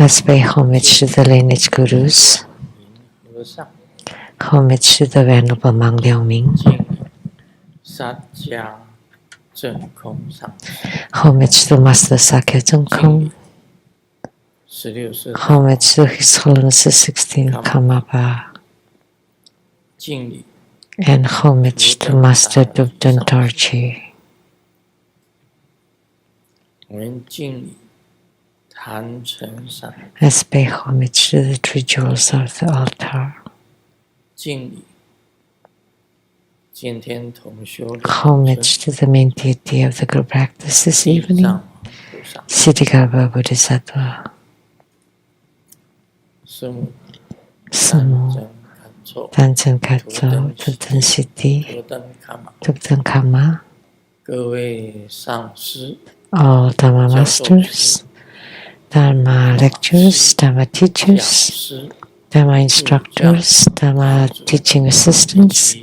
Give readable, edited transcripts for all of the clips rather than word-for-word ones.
Let's pay homage to the lineage gurus. Homage to the Venerable Monk Liaoming. Homage to Master Sakya Zhengkong. Homage to His Holiness the 16th Karmapa. And homage to Master Dubdan Dorji. Let's pay homage to the three jewels of the altar. Homage to the main deity of the group practice this evening, Siddhikarbha Bodhisattva. Sumu, Tanchen Katso, Tubdan Siddhi, Tubdan Kama, all Dharma masters, Dharma lecturers, Dharma teachers, Dharma instructors, Dharma teaching assistants,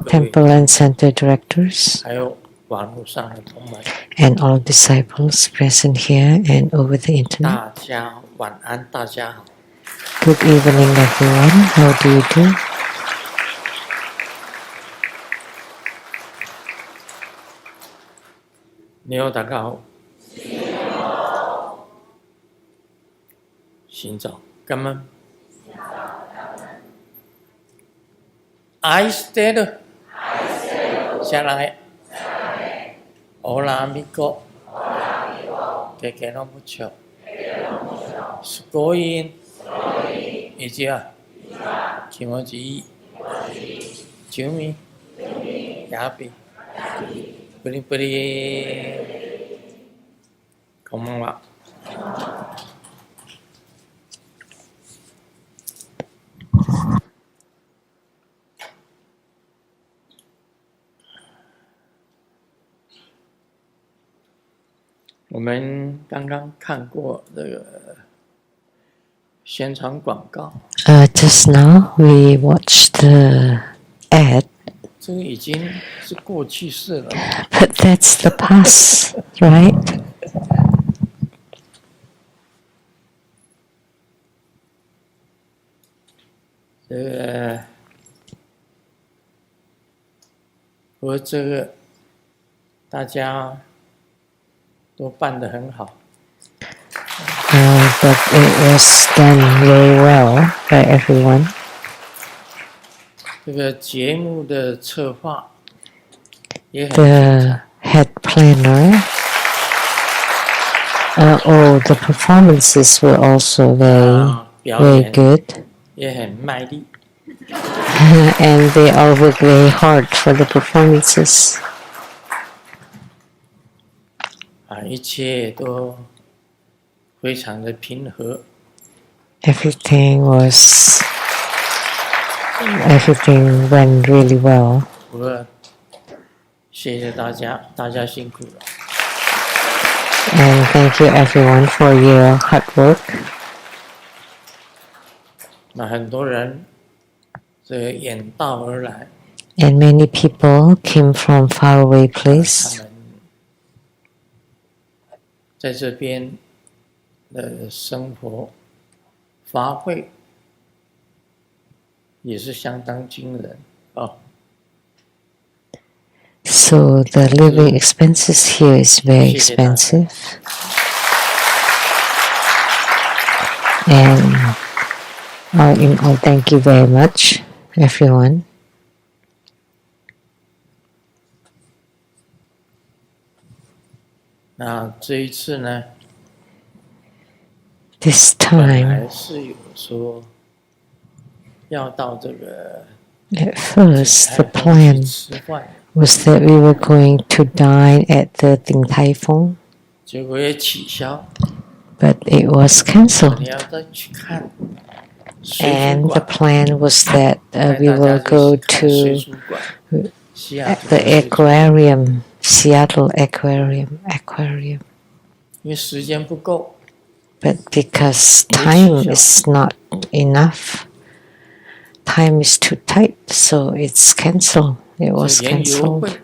temple and center directors, and all disciples present here and over the internet. Good evening, everyone. How do you do? I said, 下来，阿拉米哥，给给侬不错，すごい，以及啊，気持ちいい，救命，やべ，プリプリ，こんばんは。我们刚刚看过这个宣传广告。Just now we watched the ad. 这个已经是过去式了。But that's the past, right? 这个大家都办得很好。But it was done very well by everyone. 这个节目的策划也很 The head planner. The performances were also very good. 也很卖力。And they all worked very hard for the performances. 一切都非常的平和。Everything went really well. 谢谢大家，大家辛苦了。And thank you everyone for your hard work. 那很多人远道而来。And many people came from faraway place. 他们在这边的生活发挥也是相当惊人哦。So the living expenses here is very expensive. And all in all, thank you very much, everyone. 那这一次呢 This time, 还是有说要到这个 at first, the plan was that we were going to dine at the Ding Tai Fung, 结果也取消。 but it was cancelled. 你要再去看水 And 族 the 馆， plan was that 带 we 大 will 家 go 去看水 to 族馆，西雅图 the 的水族馆 aquarium, Seattle aquarium. 因为时间不够， But because time is not enough, time is too tight, so it's cancelled. It was 这园游 cancelled. 会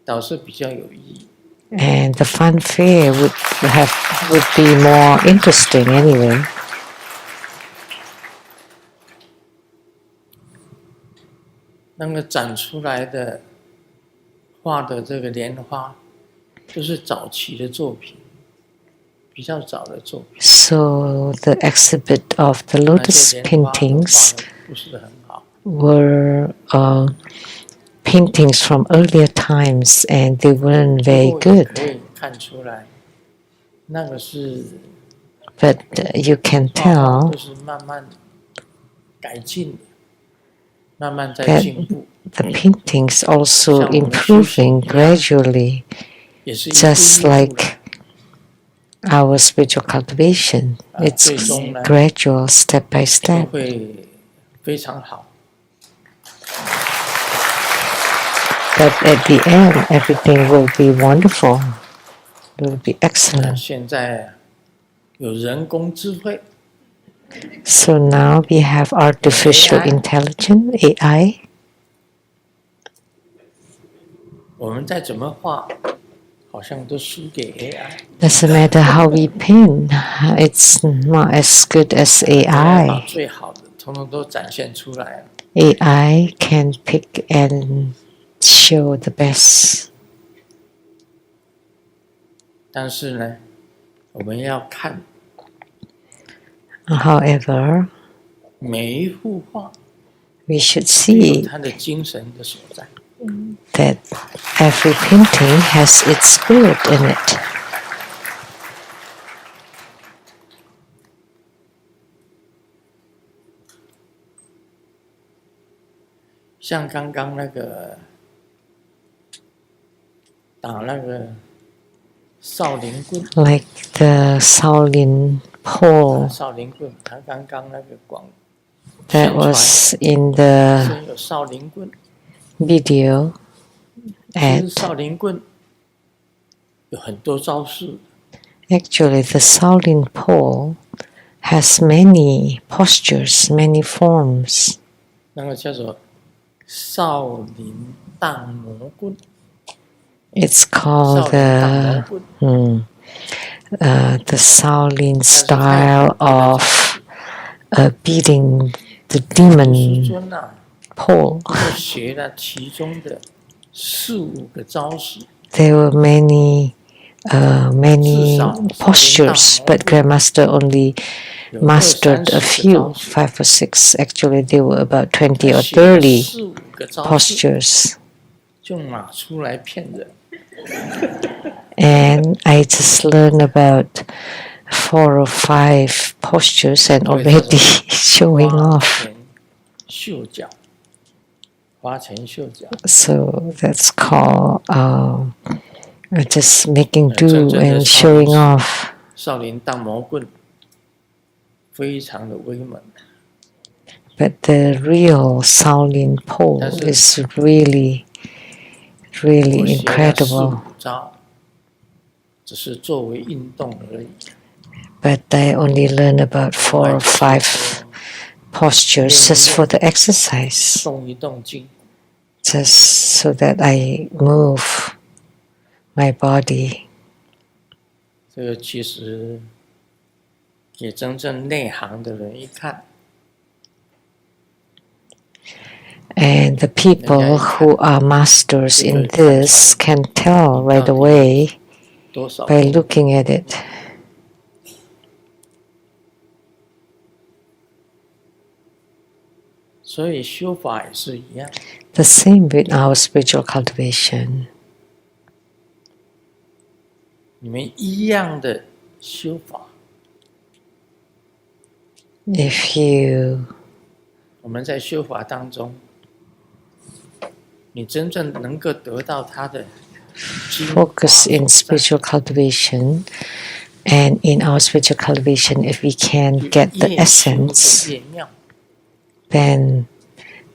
倒是比较有意义。And the funfair would be more interesting anyway. 那个展出来的画的这个莲花，都是早期的作品，比较早的作品。So the exhibit of the lotus paintings 不是很好。were paintings from earlier times, and they weren't very good. 可以看出来，那个是。But you can tell 都是慢慢改进的，慢慢在进步。The paintings also improving gradually, just like our spiritual cultivation. It's gradual, step by step. 会非常好。But at the end, everything will be wonderful. It will be excellent. 现在有人工智慧。So now we have artificial intelligence, AI. 我们再怎么画，好像都输给 AI. Doesn't matter how we paint, it's not as good as AI. 把最好的统统都展现出来。AI can pick and show the best. 但是呢，我们要看。However, 每一幅画 we should see 它的精神的所在。That every painting has its spirit in it. 像刚刚那个打那个少林棍 ，like the Shaolin pole. 少林棍，他刚刚那个广 That was in the 有少林棍 video. 少林棍有很多招式。Actually, the Shaolin pole has many postures, many forms. 那个叫做少林荡魔棍。It's called the Shaolin style of beating the demon pole. 学了其中的4-5个招式。There were many postures, but Grandmaster only mastered a few, 5 or 6. Actually, there were about 20 or 30 postures. 就拿出来骗人。And I just learned about 4 or 5 postures and already showing off. 秀脚，花拳绣脚。So that's called just making do and showing off. 少林荡魔棍非常的威猛。But the real Shaolin pole is really incredible. 只是作为运动而已。But I only learned about 4 or 5 postures just for the exercise. 动一动筋。Just so that I move my body. 这个其实给真正内行的人一看。And the people who are masters in this can tell right away by looking at it. 所以修法也是一样。The same with our spiritual cultivation. 你们一样的修法。我们在修法当中。你真正能够得到它的 focus in spiritual cultivation, and in our spiritual cultivation, if we can get the essence, then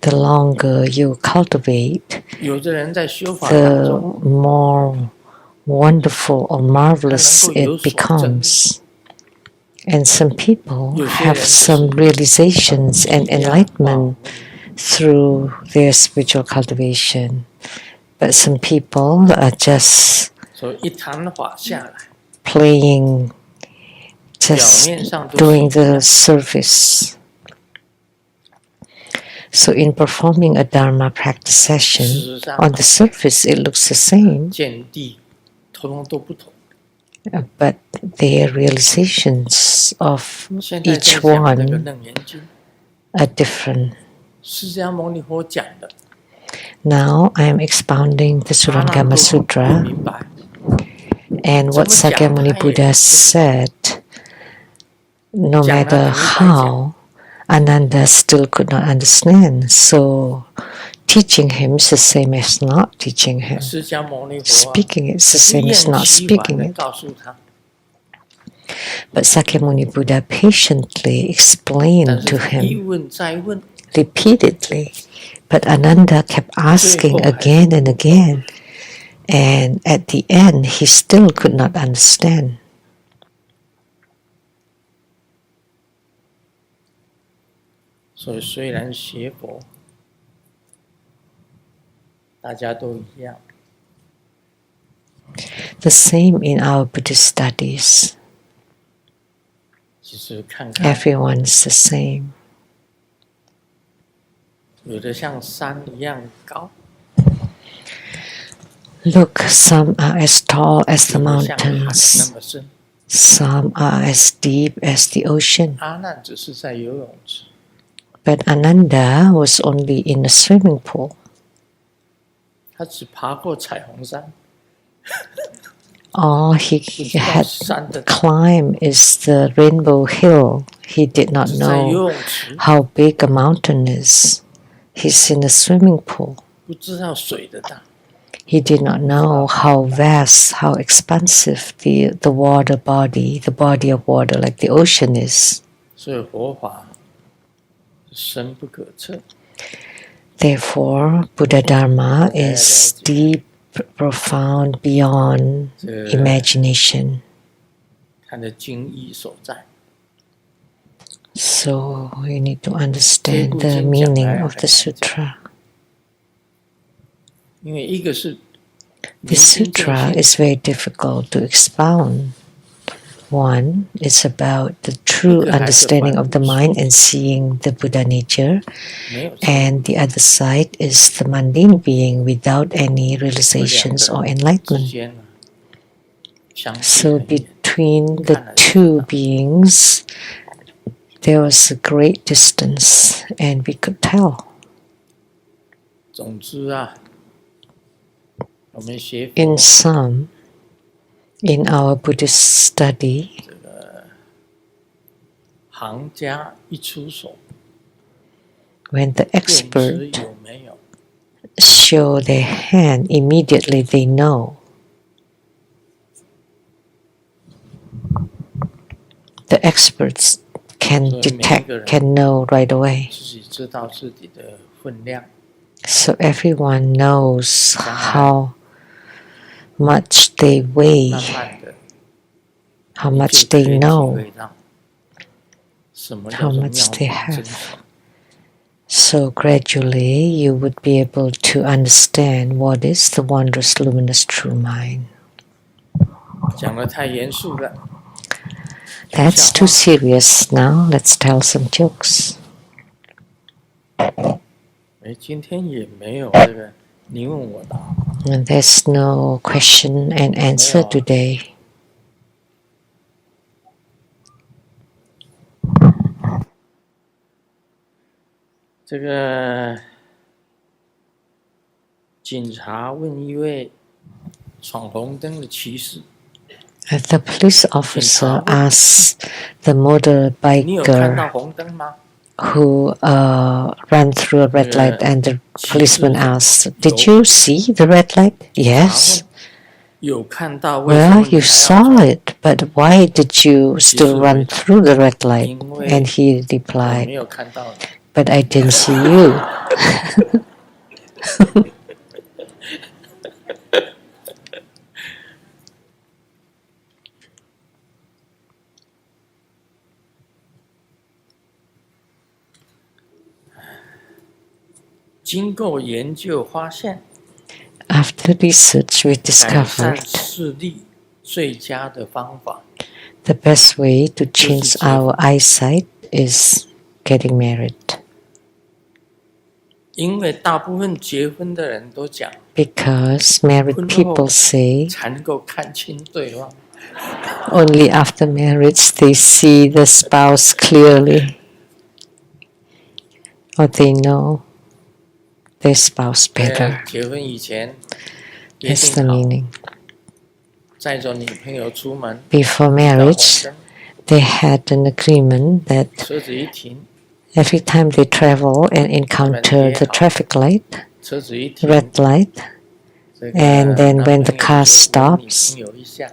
the longer you cultivate, the more wonderful or marvelous it becomes. And some people have some realizations and enlightenment through their spiritual cultivation. But some people are just 所以一堂法下来， playing, just 表面上都是 doing the service. So in performing a Dharma practice session, 事实上 on the surface it looks the same, 见地通通都不同。 but their realizations of 现在在 each 讲这个 one 楞严经， are different. 释迦牟尼佛讲的， Now I am expounding the 阿难 Surangama 都不 Sutra, 明白。 and what 怎么讲， Sakyamuni 他也 Buddha said, no 讲了 matter 等于白讲。 how, Ananda still could not understand. So teaching him is the same as not teaching him. 释迦牟尼佛 Speaking it's the 不 same as 厌 not 其烦 speaking 的 it. 告诉他， But Sakyamuni Buddha patiently 但 explained 是 to 一 him 问再问， repeatedly. But Ananda kept asking again and again. And at the end, he still could not understand. 所以虽然学佛，大家都一样， The same in our Buddhist studies. 其实看看， Everyone's the same. 有的像山一样高， Look, some are as tall as the 有的像海 mountains. 那么深。 Some are as deep as the ocean. 阿难只是在游泳池， But Ananda was only in a swimming pool. 他只爬过彩虹山， All he 不知道 had 山的 climbed is the Rainbow Hill. He did not 只在游 know 泳池， how big a mountain is. He's in a swimming pool. 不知道水的大。 He did not know how vast, how expansive the water body, the body of water like the ocean is. 所以佛法深不可测， Therefore, Buddha Dharma is deep, profound, beyond 这 imagination. 它的经义所在。 So we need to understand the meaning of the sutra. 因为一个是 This 明心见 sutra 性， is very difficult to expound. One is about the true understanding of the mind and seeing the Buddha nature, 没有错 and the other side is the mundane being without any realizations or 之 enlightenment. 间呢，相距 So 很远。 between the two beings, there was a great distance, and we could tell. 总之啊，我们学 In 佛 sum, in our Buddhist study, 行家一出手， when the 便知 expert 有没有。 show their hand, immediately they know. The experts can So detect, 每一个人 can know right away. 自己知道自己的分量， So everyone knows how much they weigh, 慢慢的 how 就 much 可以 they 体 know, 会到什么 how 叫做 much 妙 they 法真 have. 实。 So gradually you would be able to understand what is the wondrous, luminous, true mind. 讲得太严肃了， That's too serious. Now let's tell some jokes. 今天也没有这个你问我答， And there's no question and answer Yeah. today. 这个警察问一位闯红灯的骑士， The police officer asks the 你有看到 motorbiker 红灯吗？ who ran through a red light, and the policeman asks, "Did you see the red light?" 他 Yes. 问有看到，为什么 Well, 你 you 还要 saw 走？ it, but why did you still run through the red light? 因为 And he 我 replied, 没有看到你。 "But I didn't see you." 经过研究发现， After research, we 改善 discovered 视力最佳的方法。 The best way to change our eyesight is getting married. 因为大部分结婚的人都讲， Because married 婚 people 后 say 才能够看清对方。 only after marriage they see the spouse clearly, or they know their spouse 在 better. 结婚以前，约 That's the 定好 meaning. 载着女朋友出门， Before 到红 marriage, 灯， they had an agreement that 车子一停， every time they travel and encounter the traffic light, 车子一停， red light, 这个 and then 男 when the 朋 car 友就吻女 stops, 朋友一下，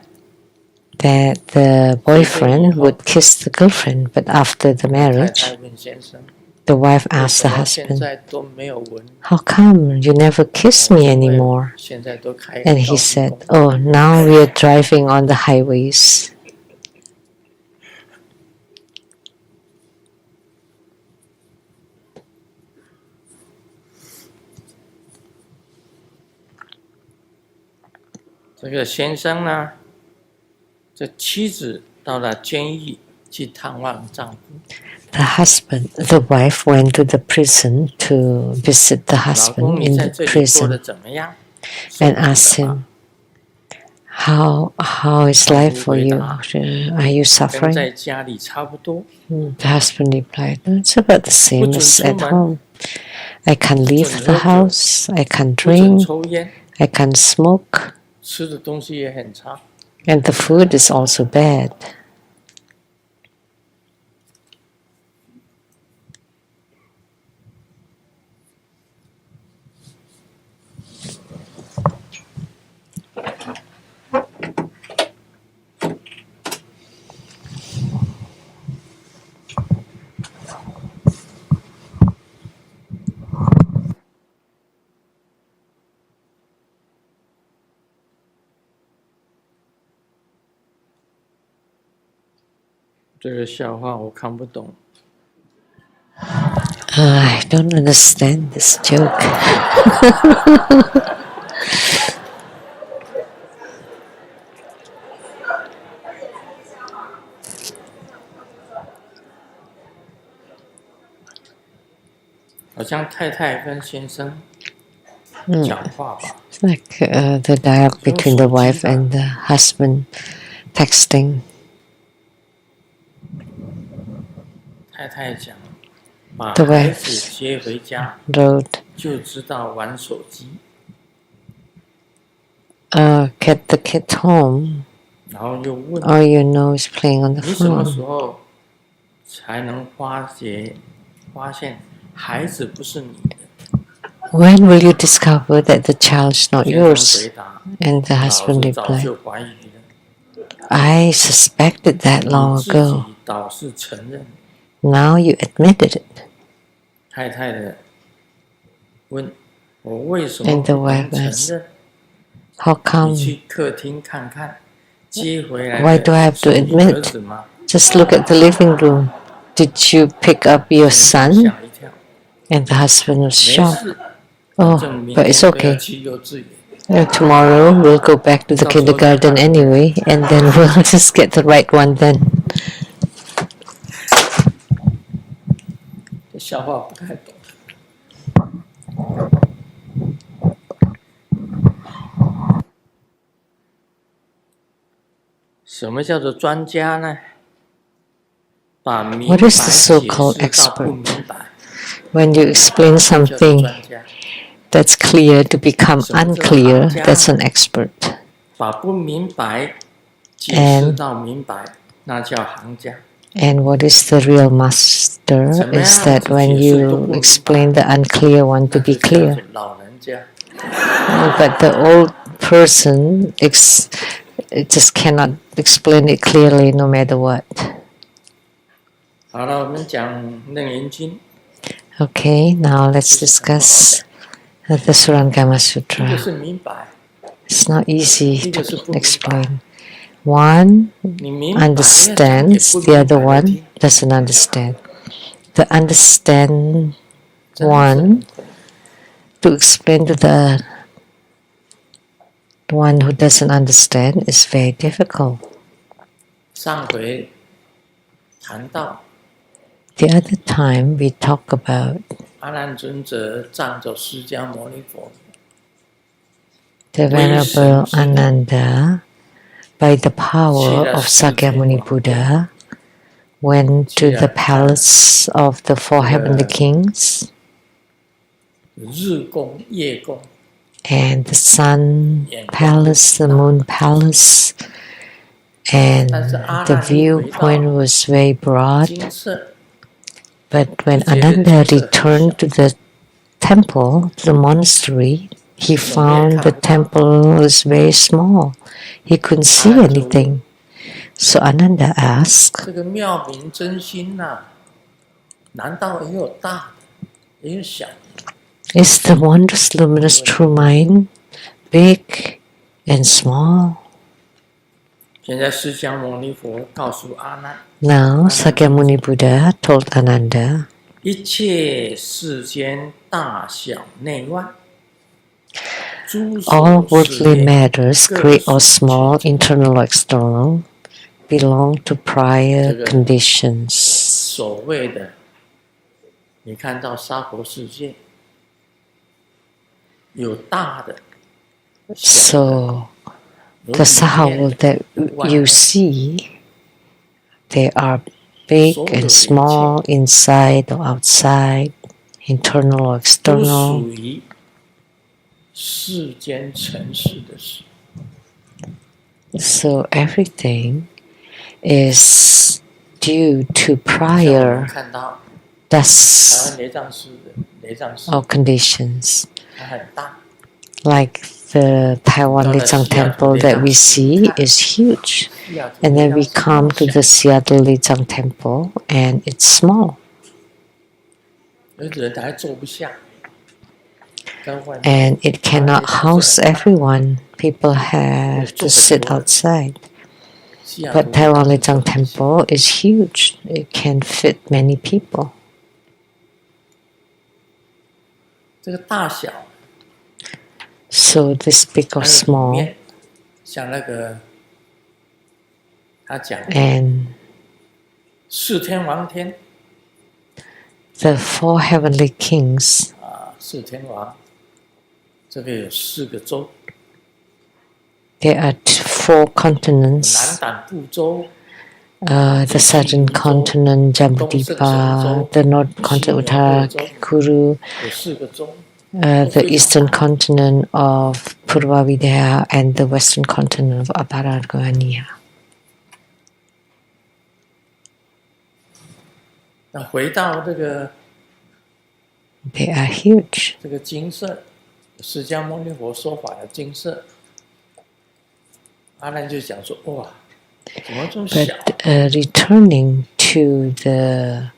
that the boyfriend would kiss the girlfriend. But after the 太 marriage, 太问先生， the wife 为 asked 什 the 么现 husband, 在都没有吻？ "How come you never kiss me 因为 anymore?" 现在都开 And he 高速 said, 公路。 "Oh, now we are driving on the highways." 这个先生呢，这妻子到了监狱去探望丈夫， The wife went to the prison to visit the 老公， husband 你 in 在 the 这里过 prison 得怎么样？受 and 苦了 asked 吗？ him, "How is life for you? Are you 跟 suffering?" 在家里差不多， The husband replied, "It's about the same 不准 as 出 at 门， home. I can't 不 leave 准 the 喝酒， house, I can't 不准 drink, 抽烟， I can't smoke, 吃的东西也很差。 and the food is also bad." 这个笑话我看不懂。 I don't understand this joke. 好像太太跟先生讲话吧， It's like the dialogue between the wife and the husband texting. 太太讲，把 The 孩 wife 子接回家 wrote, 就知道玩手机， "Get the kid home, 然后又问 all you know is playing on the 你什么时 phone." 候才能发现孩子不是你的？ When will you discover that the child is not 先生 yours? 回答， And the 老 husband 子早 replied, 就怀疑了， "I suspected that 你 long 自 ago. 己倒是承认。 Now you admitted it." 太太的问，我为什么 And the 不能 wife 承 asked, 认？ "How 你 come? 去客厅看看，接回来 Why do I 的 have to 是你儿 admit? 子吗？ Just look at the living room. Did you pick up your 先生 son?" 吓一跳， And the husband was 没 shocked. 事， Oh, 反正明 but 天 it's 都要 okay. 去幼稚园。 Tomorrow we'll go back to the kindergarten anyway, and then we'll just get the right one then. 这笑话不太懂。什么叫做专家呢？把明白 What is 解 the 释 so-called 到 expert? 不明白， When you explain 这叫做 something 专家。 that's clear to become 什么叫 unclear, 行家？ that's an expert. 把不明白解释到明白，那叫行家。 And what is the real master is that when you explain the unclear one to 那 be 就叫 clear. 做老人家。 But the old person it just cannot explain it clearly no matter what. 好了，我们讲《楞严经》， Okay, now let's discuss the Surangama 一个 Sutra. 是明白， It's not easy 一个 to 是不明白。 explain. One 你明白要讲给 understands, 不 the 明 other 白的 one 听， doesn't understand. The understand 真是 one to explain to one who doesn't understand is very difficult. 上回谈到 The other time we talk about 阿难尊者仗着释迦牟尼佛 the Venerable Ananda, by the power of Sakyamuni Buddha, went to the palace of the four heavenly kings, 日宫夜宫 and the sun palace, the moon palace, and the viewpoint was very broad. 金色 But when Ananda returned to the temple, to the monastery, he found the temple was very small. He couldn't see anything. So Ananda asked, 这个妙明真心呐、难道也有大的，也有小的？ is the wondrous luminous true mind big and small? 现在释迦牟尼佛告诉阿难， Now Sakyamuni Buddha told Ananda, 一切世间大小内外，诸 all 所事 worldly 业 matters, great or small, internal or external, belong to prior conditions. 所谓的，你看到娑婆世界有大的，小的 So the Sahawa that you see, they are big and small, inside or outside, internal or 都 external. 属于世间尘世的事。 So everything is due to 像我们 prior 看到台 dust 湾雷藏寺的雷藏寺， or conditions, 它很大， like the Taiwan Lizang temple that we see is huge. 西雅图 And 雷 then 藏 we 寺 come to 小 the Seattle Lizang temple and it's small. 有人还坐不下，跟外面 And it cannot house everyone. People have to sit outside. 西雅图 But Taiwan Lizang temple is huge. It can fit many people. 这个大小， So this big 还 or 有里 small, 面，像那个他讲 and 四天王天 the four heavenly kings, 啊，四天王，这个有4个州， there are four 南 continents. 胆部洲， The southern continent, Jambudvipa, the north continent, Uttarakuru, 有4个州， the eastern continent of Purvavidya, and the western continent of Aparagania. 那回到这个 They are huge. 这个金色，释迦牟尼佛说法的金色，阿难就讲说：哇，怎么这么小？ But returning to the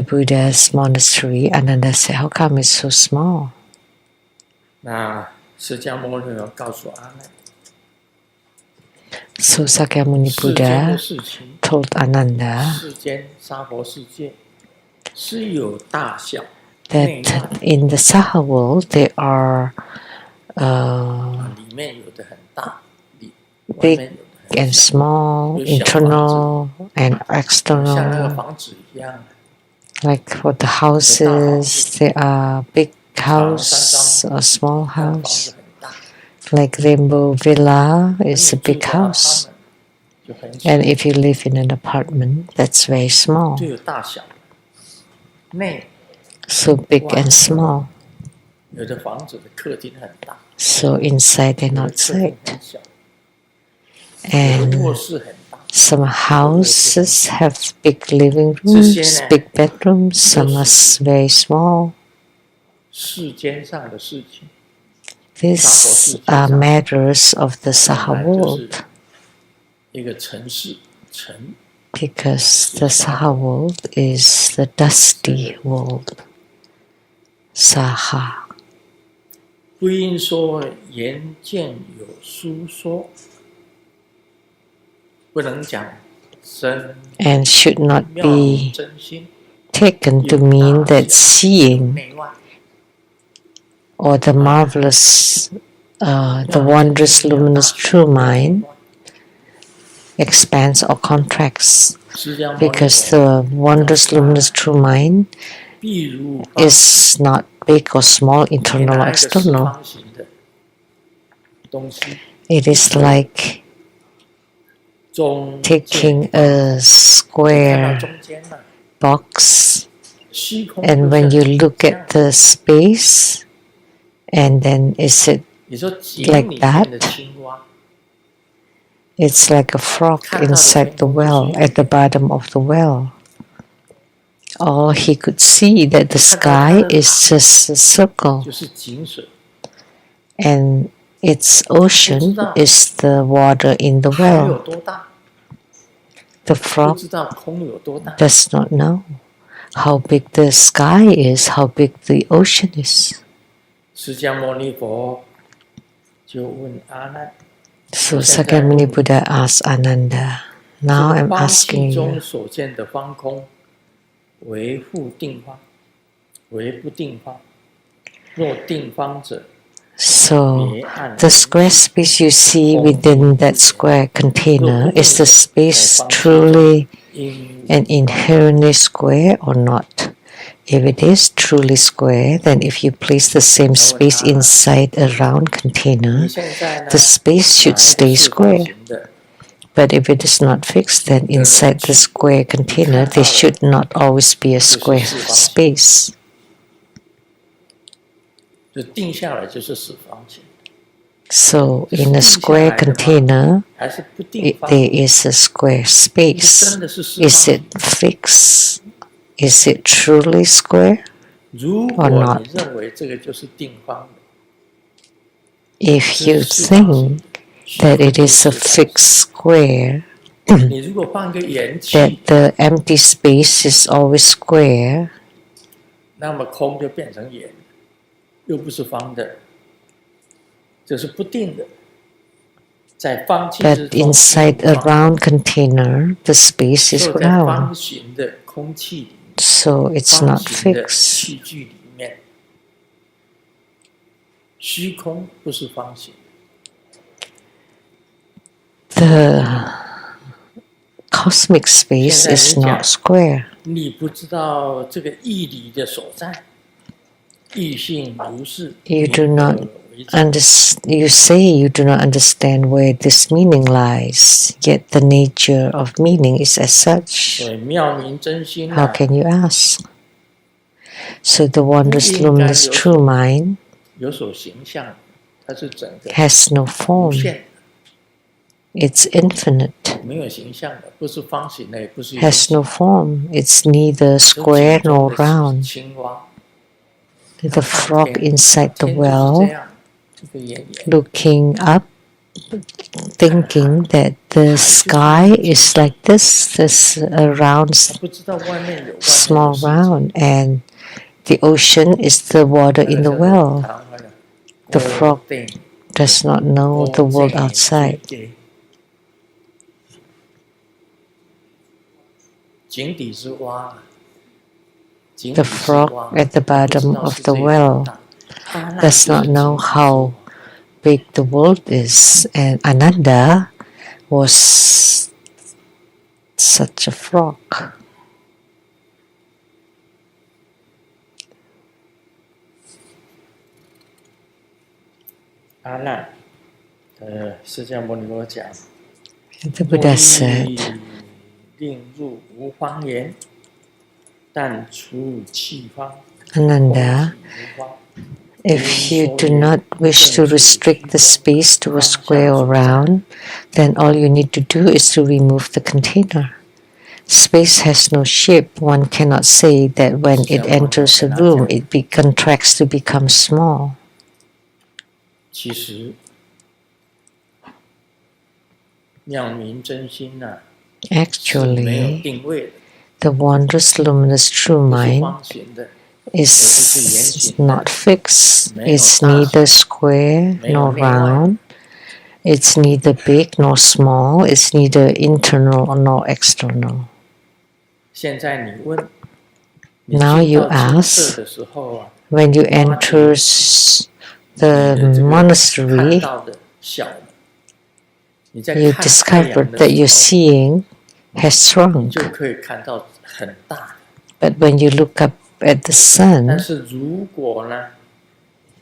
Buddha's monastery, Ananda said, "How come it's so small?" 那释迦牟尼佛告诉阿难， So Sakyamuni 世间的 Buddha 事情， told Ananda 世间娑婆世界是有大小内 that 外， in the Saha world there are 里面有的很大，外 big 面有的很 and 小， small, internal and 像那个 external. 房子一样， Like for the houses, there are big house or small 那个房 house. 子很大， Like Rainbow Villa is a 你 big 住在他 house. 们就很小， And if you live in an apartment, that's very small. 就有大小，内 So big and small. 有的房子的客厅很大， So inside and 有的客 outside. 厅很小，有的 And 卧室很大， some houses have big living rooms, big bedrooms. Some are very small. 世间上的事情， These are matters of the 本 Saha 来就 world 是一个尘世，尘 because the Saha world is the dusty world. Saha. 不应说言见有书说，不能讲真 And should not 妙明 be 真心 taken to mean that seeing 内外， or the marvelous the wondrous, luminous, true mind expands or contracts, because the wondrous, luminous, true mind is not big or small, internal or external. It is like taking a square box, and when you look at the space, and then is it like that? It's like a frog inside the well, at the bottom of the well. All he could see that the sky is just a circle, and its ocean is the water in the well. The frog does not know how big the sky is, how big the ocean is. So Sakyamuni Buddha asked Ananda, now I'm asking you, so the square space you see within that square container, is the space truly and inherently square or not? If it is truly square, then if you place the same space inside a round container, the space should stay square. But if it is not fixed, then inside the square container, there should not always be a square space. So in a square container, there is a square space. Is it fixed? Is it truly square or not? If you think that it is a fixed square, that the empty space is always square, but inside a round container, the space is round. So it's not fixed. The cosmic space is not square. You do not you say you do not understand where this meaning lies, yet the nature of meaning is as such. How can you ask? So the wondrous, luminous, true mind has no form. It's infinite. Has no form. It's neither square nor round. The frog inside the well, looking up, thinking that the sky is like this a round, small round, and the ocean is the water in the well. The frog does not know the world outside. The frog at the bottom of the well does not know how big the world is, and Ananda was such a frog. The Buddha said, Ananda, if you do not wish to restrict the space to a square or round, then all you need to do is to remove the container. Space has no shape. One cannot say that when it enters a room, it contracts to become small. Actually, the wondrous, luminous, true mind is not fixed. It's neither square nor round. It's neither big nor small. It's neither internal nor external. Now you ask, when you enter the 看 monastery, 到的小的，你在 you 看太 discovered 阳的 that your 时候， seeing has 你就 shrunk. 可以看到很大。 But when you look up at the 但 sun, 是如果呢，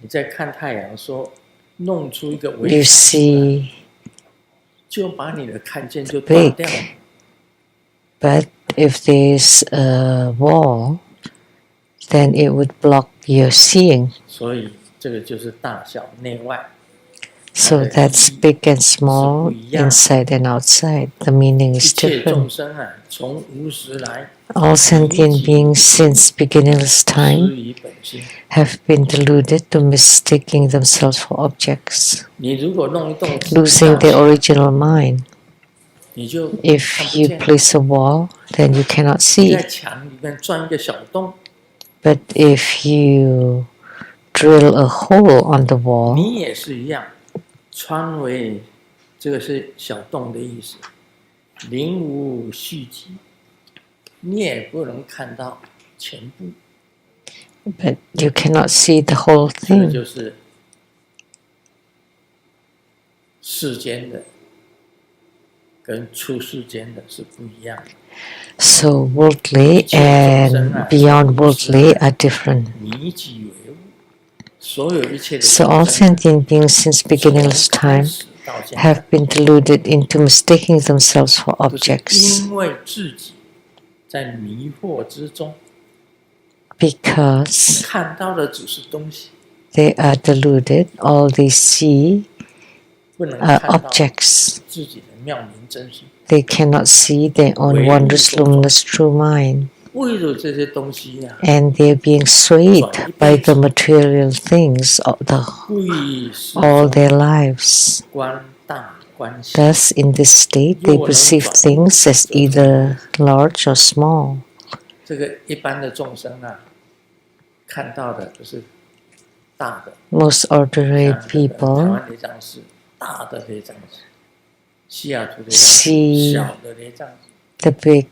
你在看太阳说弄出一个 you 围墙出来， see 就把你的看见就断 big. 掉了。 But if there's a wall, then it would block your seeing. 所以这个就是大小内外， So that's big and small, inside and outside. The meaning 一 is 切众 different. 生啊，从无始来， All sentient beings since beginningless 失 time 于本心。 have been deluded to mistaking themselves for objects, 你如果弄一栋 losing 大 their 墙， original mind. 你就看 If 不 you 见。 place a wall, then you cannot 你在 see. 墙里面钻一个小洞， But if you drill a hole on the wall, 你也是一样，穿为这个是小洞的意思，灵无续迹，你也不能看到全部。 but you cannot see the whole 这个 thing. 就是世间的跟出世间的是不一样的。 So worldly and beyond worldly are different. 迷己为物，所有一切的 So all 众生 sentient beings since 从 beginningless 开 time 始到现在， have been deluded into mistaking themselves for 都是 objects 因为自己在迷惑之中， because 看到的只是东西， they are deluded. All they see 不能 are 看到 objects. 自己的妙明真心。 They cannot see their own wondrous, luminous, true mind. 为了这些东西呀、 And they're being swayed by the material things of 故意是 all their lives. 观大观小， Thus, in this state, they perceive things as either large or small. 这个一般的众生啊，看到的都是大的， Most ordinary 台 people 湾的藏是大的列藏子，西雅图的藏 See 小的列藏子， the big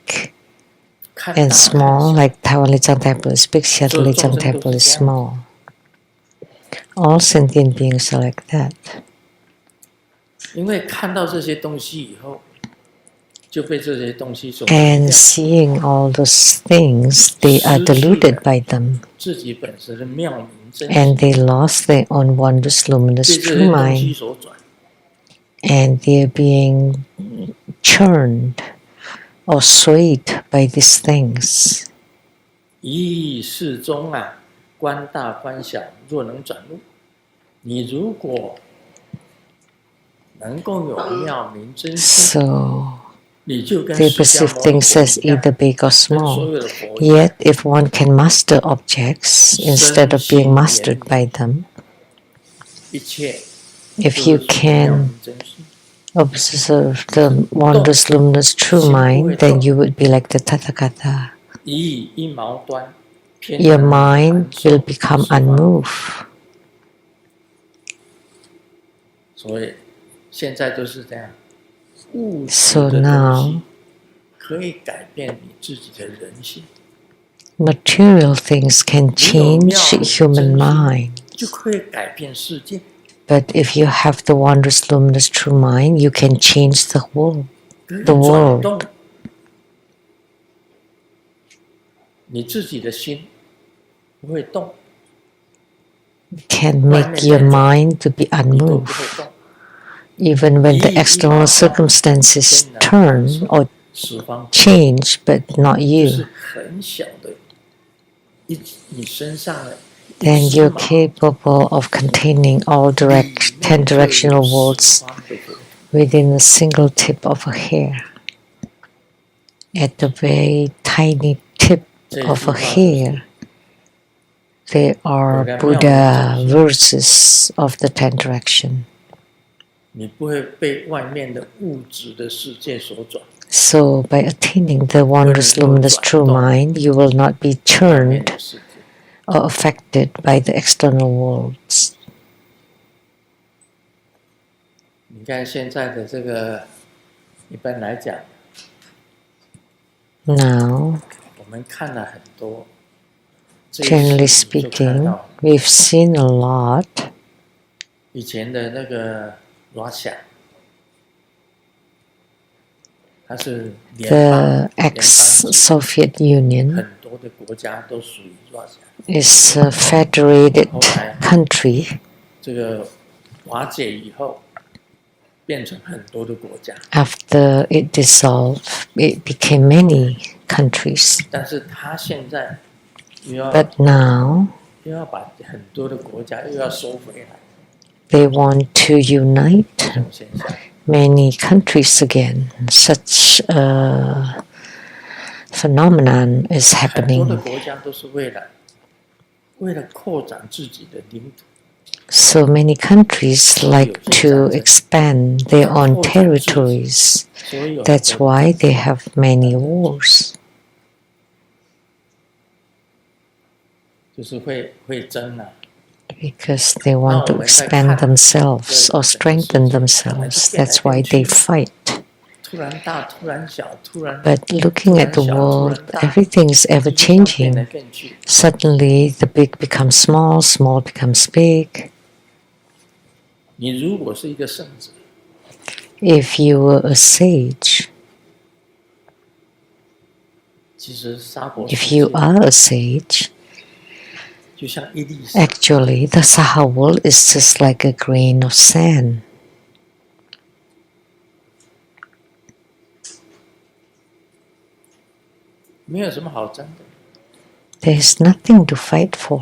看大 and 看 small, 小， like Taiwan Lechang Temple is big, Seattle Lechang Temple is small. All sentient beings are like that. 因为看到这些东西以后，就被这些东西所 And seeing all those things, they are deluded by them. 自己本身的妙明真 And 心 they lost their own wondrous, 被 luminous, 这些 true 东西 mind. 所转， And they're being churned or swayed by these things. 一世中啊，观大观小，若能转入，你如果能够有妙明真心， So 你就跟 they 释迦 perceive 牟尼 things 佛 as 一样， either big or 跟所 small. 有的佛一样， Yet, if one can master objects instead of being mastered by them, 一切 if 都 you 是妙 can 明真心。 observe the wondrous, luminous, true mind, then you would be like the Tathagata. 一毛端，偏 Your 难 mind 传授 will become 释放。 unmoved. 所以现在都是这样，物质 So 的东 now, 西可以改变你自己的人性， material things can change human mind. 就可以改变世界。 But if you have the wondrous, luminous, true mind, you can change the world. 可以 The 转 world. 动你自己的心不会动， Can make your mind to be 你都不 unmoved. 会动。 Even when the external circumstances turn or 十方 change, but not 是 you, 很小的，你身上的 then you're capable of containing all 10 directional worlds within a single tip of a hair. At the very tiny tip of a hair, there are Buddha verses of the 10 direction. 你不会被外面的物质的世界所转。 So by attaining the wondrous, luminous, true mind, you will not be 外面 churned 的世界 or affected by the external worlds. 你看现在的这个，一般来讲， Now, 我们看了很多，这一 generally 世就看 speaking, 到 we've seen a lot. 以前的那个 Russia， 它是联邦 The ex-Soviet Union 很多的国家都属于 Russia， is a federated country. 这个瓦解以后，变成很多的国家。 After it dissolved, it became many countries. 但是它现在又 But now 要把很多的国家又要收回来， they want to unite 这种现象。 many countries again. Such a phenomenon is 很多的 happening. 国家都是为了扩展自己的领土， So many countries like to expand their own territories. 所以有 That's why they have many wars. 就是会争啊。 Because they want to expand themselves or strengthen themselves. That's why they fight. 突然大，突然小，突然 But looking at the world, everything is ever changing. Suddenly, the big becomes small, small becomes big. 你如果是一个圣者， If you were a sage, 其实沙婆 if you are a sage, 就像一粒沙， actually, the Saha world is just like a grain of sand. 没有什么好争的， There's nothing to fight for.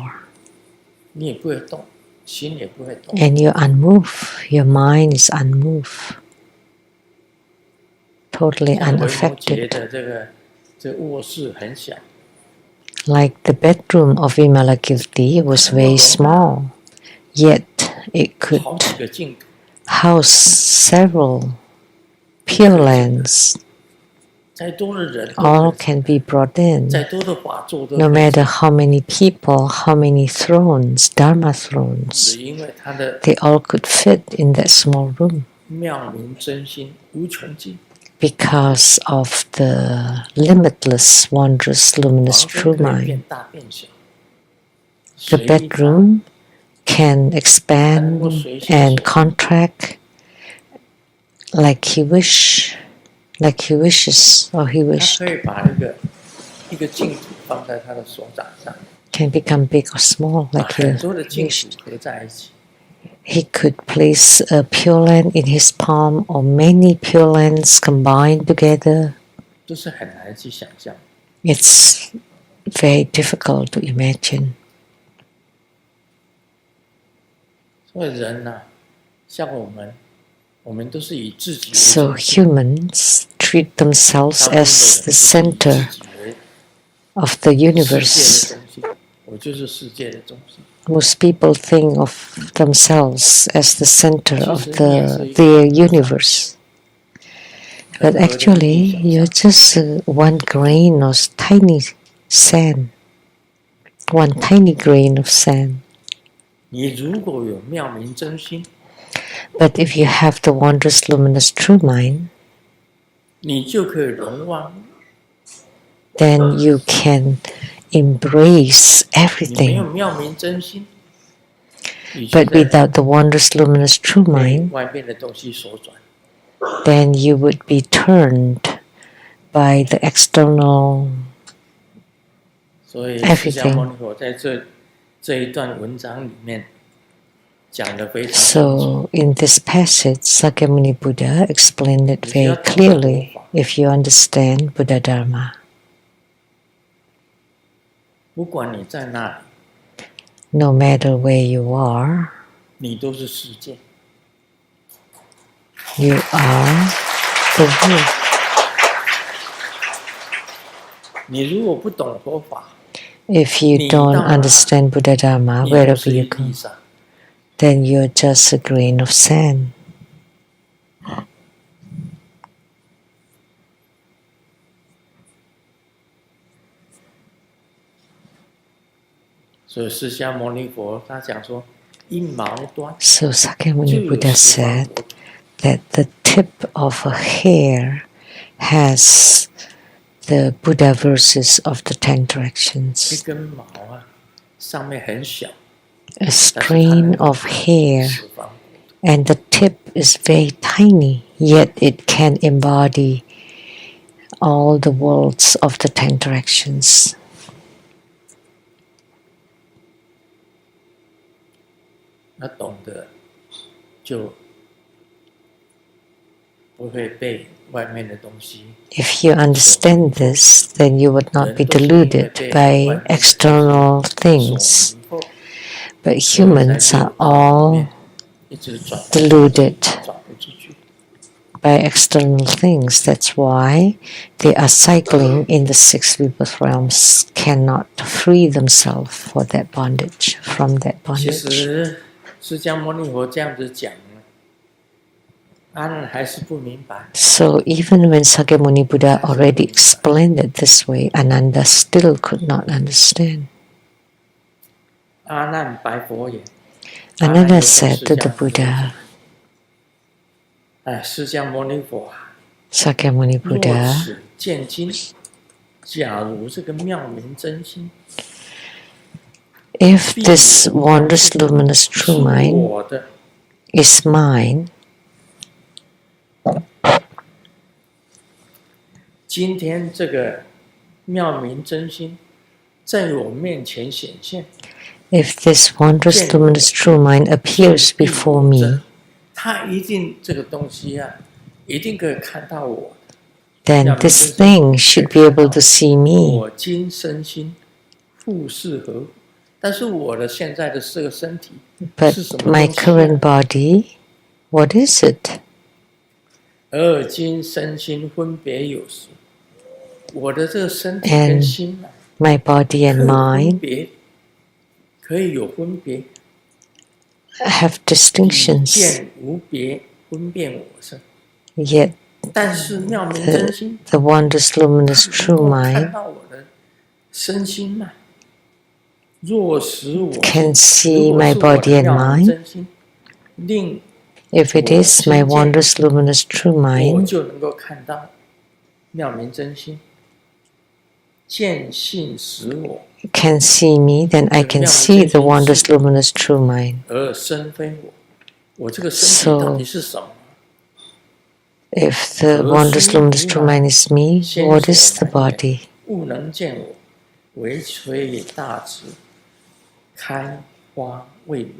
你也不会动，心也不会动。 And you're unmoved. Your mind is unmoved. Totally 像维摩诘 unaffected. 的这卧室很小， Like the bedroom of Vimalakirti was very small, yet it 好 could 几个净土， house several pure lands. 再多的人都 All 可以， can be brought in. 再多的法座都 No 可以， matter how many people, how many thrones, Dharma 只 thrones, 因为他的 they all could fit in that small room 妙明真心无穷尽， because of the limitless, wondrous, luminous 房 true 间可以 mind. 变大变小， The 随意 bedroom can expand and contract like he wishes, or he 他 wished. 可以把一个净土放在他的手掌上， Can become big or small 把 like 很 he 多的净 wished. 土合在一起， He could place a pure land in his palm or many pure lands combined together. 这是很难去想象。 It's very difficult to imagine. 所以人呢、像我们都是以自己为 So 中心， humans treat themselves 大部分的 as 人 the 都是以 center 自己为 of the 世界 universe. 的中心，我就是世界的中心。 Most people think of themselves as the center of 其实你也是一个 their universe. But 很多的 actually, 小 you're just one grain of tiny sand. One tiny grain of sand. 你如果有妙明真心， But if you have the wondrous, luminous, true mind, 你就可以容忘。 then you can embrace 你没有 everything. 妙明真心，你就 But 在 without the wondrous, luminous, true 被 mind, 外面的东西所转。 then you would be turned by the external 所以释迦 everything. 牟尼佛在这一段文章里面讲得非常清楚。 So in this passage, Sakyamuni Buddha explained it very clearly if you understand Buddha Dharma. 不管你在哪里， No matter where you are, 你都是世界。 you are the world. 你如果不懂佛法， If you don't understand Buddha Dharma, 你都 wherever 是 you 一 go, 粒沙。 then you're just a grain of sand. 所以释迦牟尼佛他讲说，一毛端 So 就 Sakyamuni 有 Buddha 十方 said 国土。 that the tip of a hair has the Buddha verses of the 10一 directions. 根毛啊，上面很小， A strain of hair 十方国土。and the tip is very tiny, yet it can embody all the worlds of the 10 directions. 那懂得就不会被外面的东西 If you understand this, then you would not be deluded by external 所 things. 迷惑， But humans are all 一直转 deluded 转不出去。 by external things. That's why they are cycling in the 6 rebirth realms, cannot free themselves for that bondage, from that 其 bondage. 实释迦牟尼佛这样子讲，阿难还是不明白。 So even when Sakyamuni Buddha already explained it this way, Ananda still could not understand. 阿难白佛言， Ananda said to the Buddha, 哎，释迦牟尼佛啊， Sakyamuni 若 Buddha, 此见经，假如这个妙明真心 if this wondrous luminous 是 true mind 我的， is mine, 今天这个妙明真心在我面前显现， if this wondrous luminous true mind appears before me, 他一定这个东西啊，一定可以看到我。 then this thing should be able to see me. 我今身心复是何物？但是我的现在的这个身体 But 是什么 my 东西啊 current body, what is it? 而今身心分别有时，我的这个身体跟心啊， My body 可 and 以分 mind 别，可以有分别， have 以 distinctions, 见无别，分辨我身。 yet 但是妙明真心 the wondrous luminous 能 true 够看 mind 到我的身心嘛？若使我 can 如 see 果 my 是我的 body and 妙明 mind. 真心，令 If it is my wondrous luminous true 我 mind 就能够看到妙明真心，见性使我， can see me, then I can see the wondrous luminous true mind. 而身非我。我这个身体到底是什么？ If the wondrous luminous true mind is me, what is the body? 勿能见我，唯垂大慈，开花未如。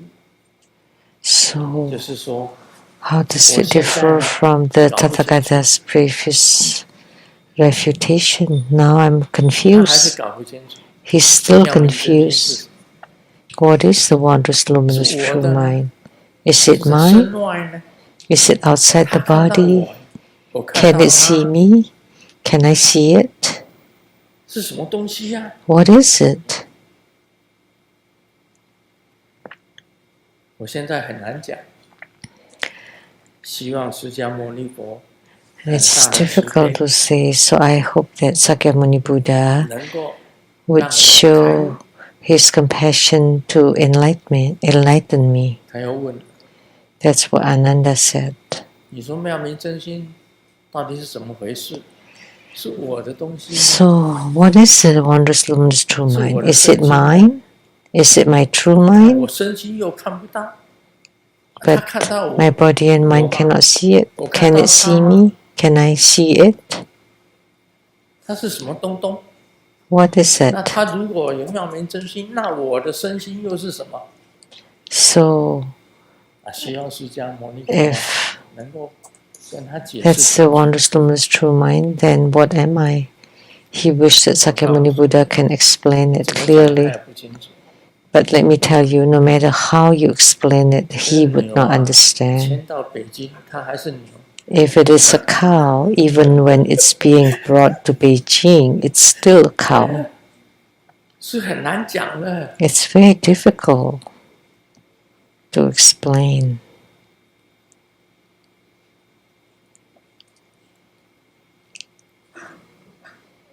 So 就是说， how does it differ from the Tathagata's previous refutation? Now I'm 他还是 confused. 搞不清楚。 He's still 妙明真心是 confused. What is the wondrous luminous true mind? Is it 身 mine? 外呢？ Is it outside 他 the 看到 body? 我，我看 Can 到 it see 他， me? Can I see it? 是什么东西呀？ What is it? 我现在很难讲。希望释迦牟尼佛 It's difficult to say, so I hope that Sakyamuni Buddha 能够 would show his compassion to enlighten me. 他要问 That's what Ananda said. 你说妙明真心到底是怎么回事？是我的东西吗？ So, what is the wondrous luminous true mind? Is it mine? Is it my true mind? 我身心又看不到，他 But 看到我， my body and mind cannot see it. Can it see me? Can I see it? 他是什么东东？ What is 那 it? 他如果有妙明真心，那我的身心又是什么？ So, 希望释迦牟尼佛 if 能够跟他解 that's 释。 the wondrous luminous true mind, then what am I? He wished that Sakyamuni Buddha can explain it 他 clearly. 也不清楚。 But let me tell you, no matter how you explain it, he would not understand. 迁到北京，他还是牛。 If it is a cow, even when it's being brought to Beijing, it's still a cow. 是很难讲的。 It's very difficult to explain.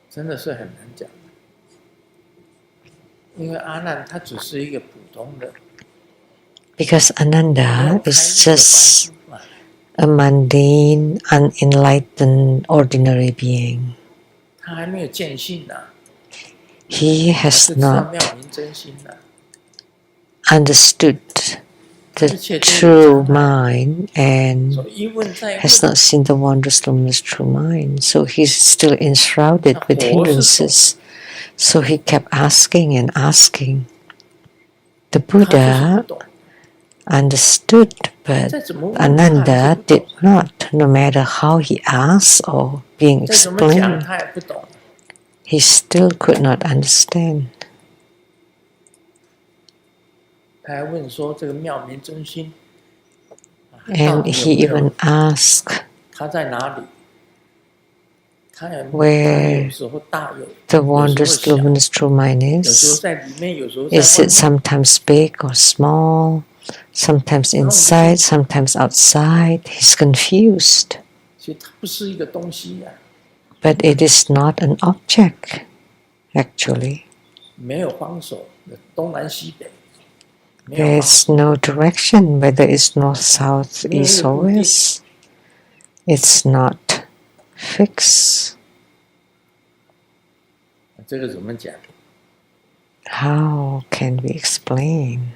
真的是很难讲，因为阿难他只是一个普通的， Because Ananda 开 is 一个 just 凡夫嘛， a mundane, unenlightened, ordinary being. 他还没有见性呢、 He 还 has 是知道 not 妙明真心呢、 understood the true mind and has not seen the wondrous luminous true mind. So he's still enshrouded with hindrances. So he kept asking and asking. The Buddha understood, but Ananda did not. No matter how he asked or being explained, he still could not understand. And he even asked where the wondrous luminous true mind is. Is it sometimes big or small, sometimes inside, sometimes outside? He's confused. But it is not an object, actually. There is no direction, whether it's north, south, east, or west. It's not fixed. How can we explain?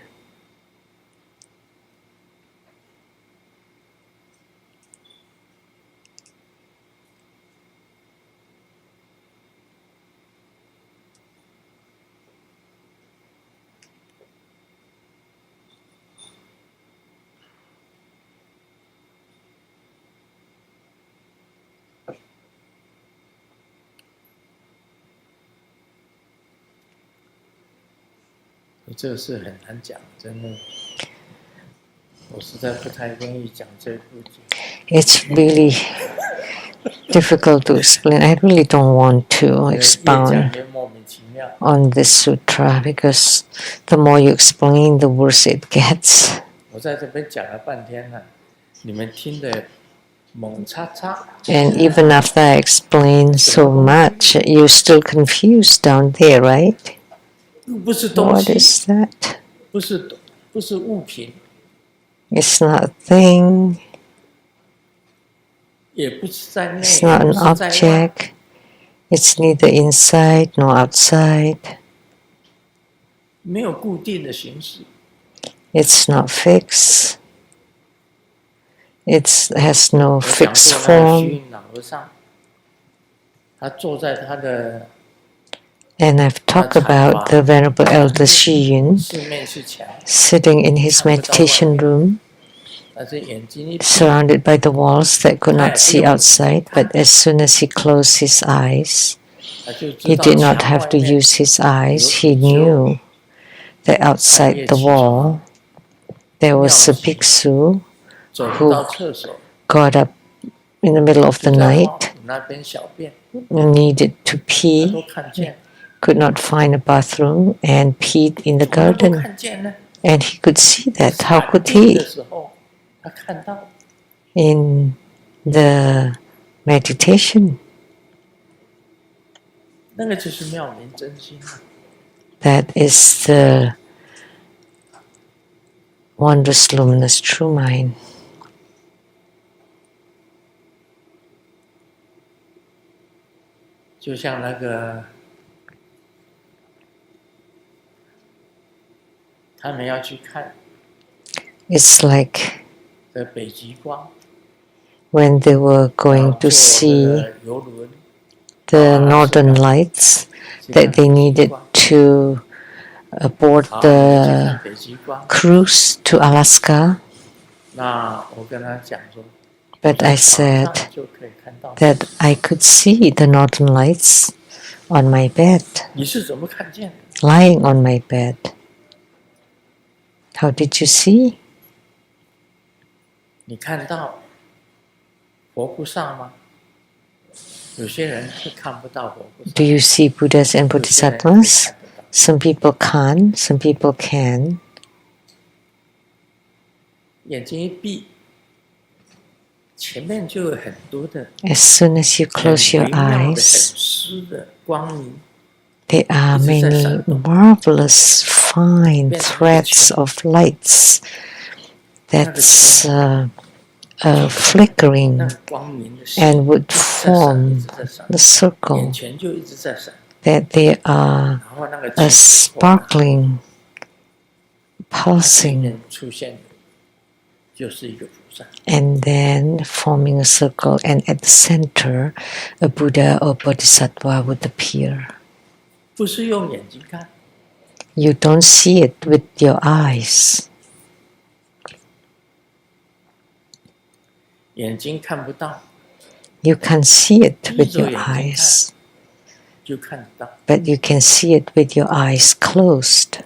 It's really difficult to explain. I really don't want to expound on this sutra because the more you explain, the worse it gets. And even after I explain so much, you're still confused down there, right? What is that? It's not a thing. It's not an object. It's neither inside nor outside. It's not fixed. It has no fixed form. And I've talked about the Venerable Elder Shi Yun sitting in his meditation room, surrounded by the walls that could not see outside, but as soon as he closed his eyes, he did not have to use his eyes. He knew that outside the wall there was a bhiksu who got up in the middle of the night, needed to pee, could not find a bathroom, and peed in the garden. And he could see that. How could he? In the meditation. That is the wondrous luminous true mind. It's like when they were going to see the northern lights, that they needed to board the cruise to Alaska. But I said that I could see the northern lights on my bed, lying on my bed. How did you see? Do you see Buddhas and Bodhisattvas? Some people can't, some people can. As soon as you close your eyes, there are many marvelous fine threads of lights that's flickering and would form the circle, that they are a sparkling, pulsing, 就是一个菩萨。 And then forming a circle, and at the center, a Buddha or Bodhisattva would appear. 不是用眼睛看， You don't see it with your eyes. 眼睛看不到， You can't see it 闭 with 着 your 眼睛看 eyes, 就看得到。 but you can see it with your eyes closed.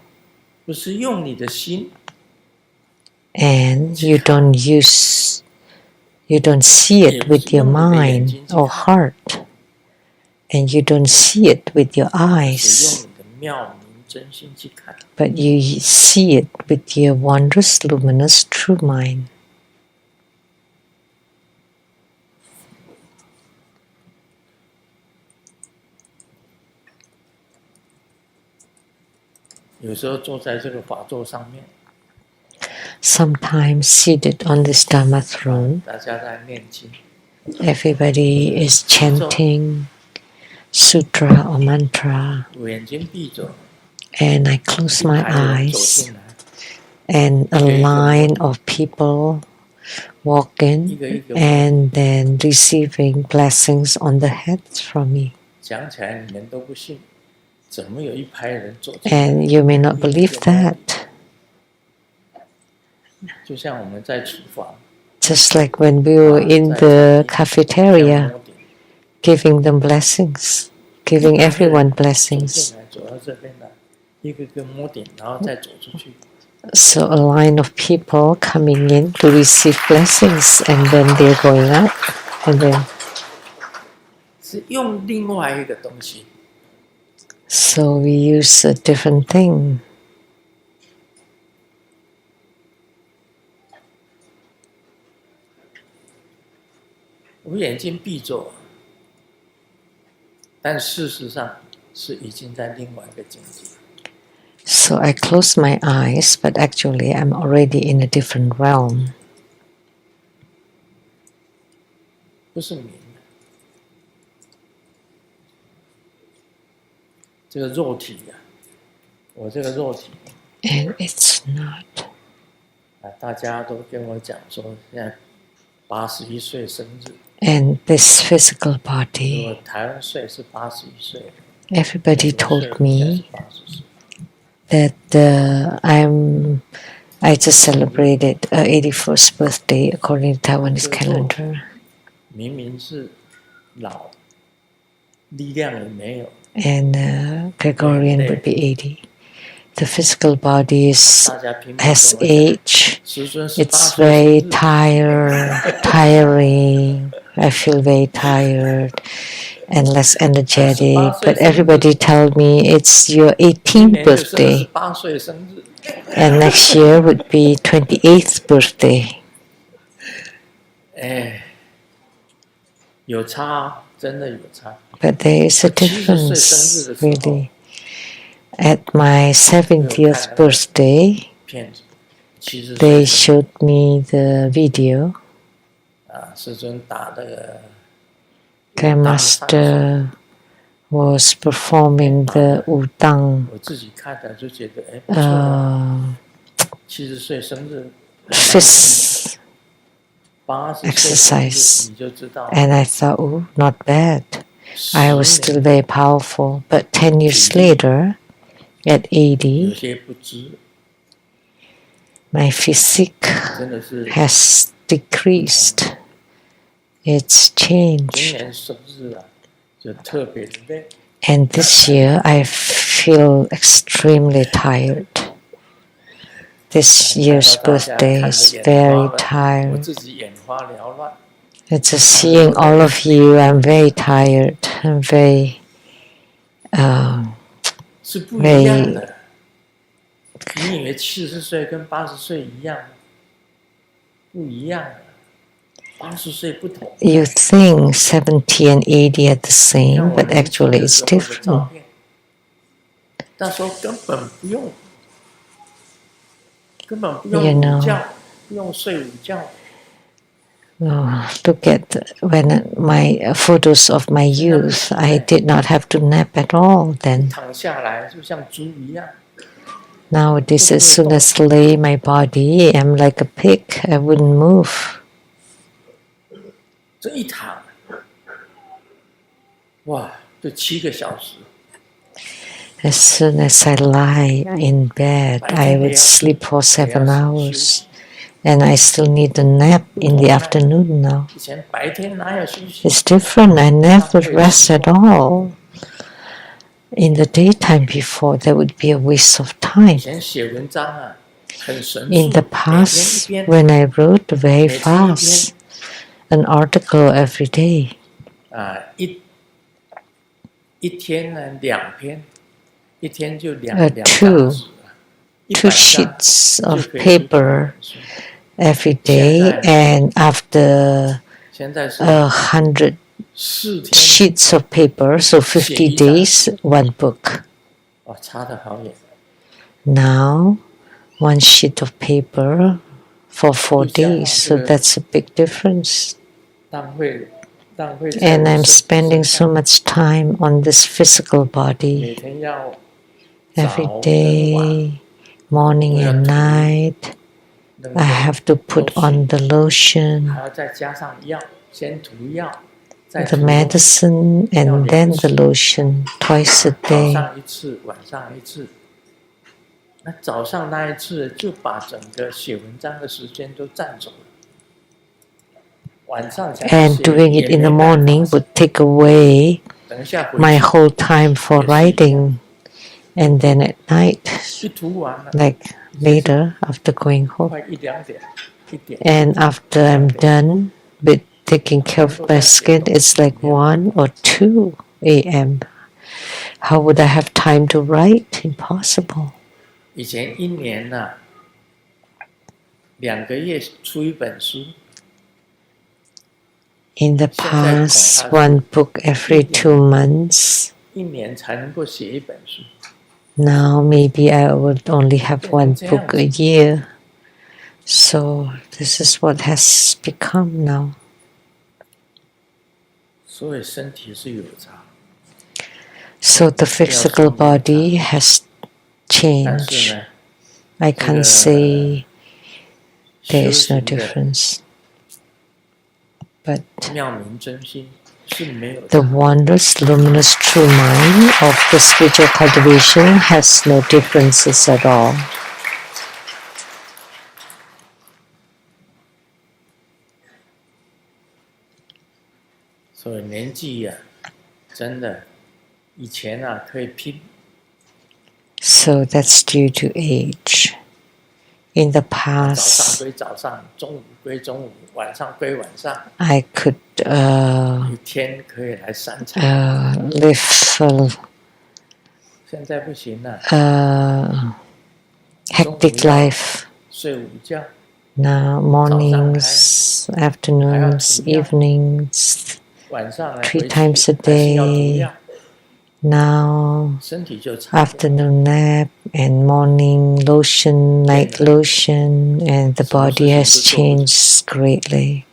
不是用你的心， And you don't see it with your mind or heart. And you don't see it with your 是 eyes, 用你的妙明真心去看。 but you see it with your wondrous, luminous, true mind. 有时候坐在这个法座上面， Sometimes seated on this Dharma throne, 大家在念经， everybody is chanting sutra or mantra, 我眼睛闭着， and I close 一 my 排人走 eyes, 进来， and a line of people walk in and then receiving blessings on the heads from me. 讲起来你们都不信，怎么有一排人走进来？ And you may not believe that, 就像我们在厨房， just like when we were in the cafeteria 摸点 giving them blessings, giving everyone 走 blessings. 进来，走到这边来，一个个摸点，然后再走出去。 So a line of people coming in to receive blessings, and then they're going up, and then 是用另外一个东西， so we use a different thing. 我们眼睛闭着，但事实上是已经在另外一个境界。 So I close my eyes, but actually I'm already in a different realm. 不是明的，这个肉体呀、我这个肉体 And it's not. 啊，大家都跟我讲说，现在81岁生日， And this physical 如 body, 果台湾岁是81岁， everybody 我 told 们现 me 在是80岁， that I just celebrated 81st birthday according to Taiwanese calendar. 明明是老，力量也没有， And Gregorian would be 80. The physical body 大家拼命 has 跟我讲， age. 师尊18 It's 岁 very 生日 tiring. I feel very tired and less energetic. But everybody told me it's your 18th 年就生 birthday, 18岁生日， and next year would be 28th birthday. 哎，有差，真的有差。 But there is a 70岁生日 difference, 的时候， really. At my 70th birthday, 骗子，70 岁 they 生日 showed me the video. 啊，师尊打那个 Grandmaster was performing the Wudang 我自己看的就觉得，哎，不错啊， 70岁生日 fist ，80岁生 exercise. 日你就知道， And I thought, oh, not bad. I was 10 still 年 very powerful. But 10 years later, at 有 80, 些不知， my physique 真的是 has decreased. It's 今 changed. 年生日啊，就特别的累。 And this year, I feel extremely tired. This year's 看到大家 birthday 看 is 得眼 very 花了，我 tired. 自己眼花缭乱。 It's just seeing all of you. I'm very tired. I'm very, 是不一样的。你以为70岁跟80岁一样？不一样的，80岁不同。 you think 70 and 80 are the same, but actually it's 照 different. 片，那时候根本不用 You 午 know. 觉，不用睡午觉。 Look at when my photos of my youth. I did not have to nap at all then. 躺下来就像猪一样。Nowadays, as soon as I lay my body, I'm like a pig. I wouldn't move. 这一躺，哇，就7个小时。As soon as I lie in bed, I would sleep for 7 hours. And I still need a nap in the afternoon now. 以前白天哪有休息？ It's different. I never rest at all. In the daytime before, that would be a waste of 以 time. 前写文章啊，很神 In 速， the 每天 past, 一篇， when I wrote very 每天一篇 fast, an article every day. 啊，一天呢2篇，一天就两张纸， two 100张 sheets 就 of 可以出版 paper 一本书。 every day, and after 现在是 100 4天， sheets of paper, so 50 days, one book. 哦，差得好远。 Now, one sheet of paper for 4 days, so that's a big difference. 浪费在 And 我 I'm 身 spending so 上， much time on this physical 每 body 天要 every 早跟晚 day, morning and night. 那 I 个 have to put on the lotion, 还要再加上药，先涂药，再 the 涂 medicine, and then the lotion twice a 早 day. 上一次，晚上一次。那早上那一次就把整个写文章的时间都占走了。 晚上才 And 写 doing it 也 in the 没办法 morning would take away 等一下回 my 去 whole time for writing. And then at night, 一涂完了， like later after going home, 快1、2点，1点。 and after I'm done with taking care of my skin, it's like 1 or 2 a.m. How would I have time to write? Impossible. 以前1年呢，2个月出一本书。 In the past, one book every 2 months. 1年才能够写一本书。 Now maybe I would only have 1 book a year. So this is what has become now. 所以身体是有差， So the physical body has 但是 changed. 呢， I can't say there 修 is no 行的 difference. But 妙明真心是没有 the 差。 wondrous, luminous, true mind of the spiritual cultivation has no differences at all. 所以年纪呀、真的，以前啊可以拼， So that's due to age. In the 早上 past, 归早上，中午归中午，晚上归晚上， I could 一天可以来3场。 live 现在不行了， hectic life. 睡午觉， Now mornings, afternoons, evenings, 晚上呢 3 回 times 去 a 还是要涂 day. 药， Now 身体就差。 afternoon nap and morning lotion, night lotion, and the body has changed greatly.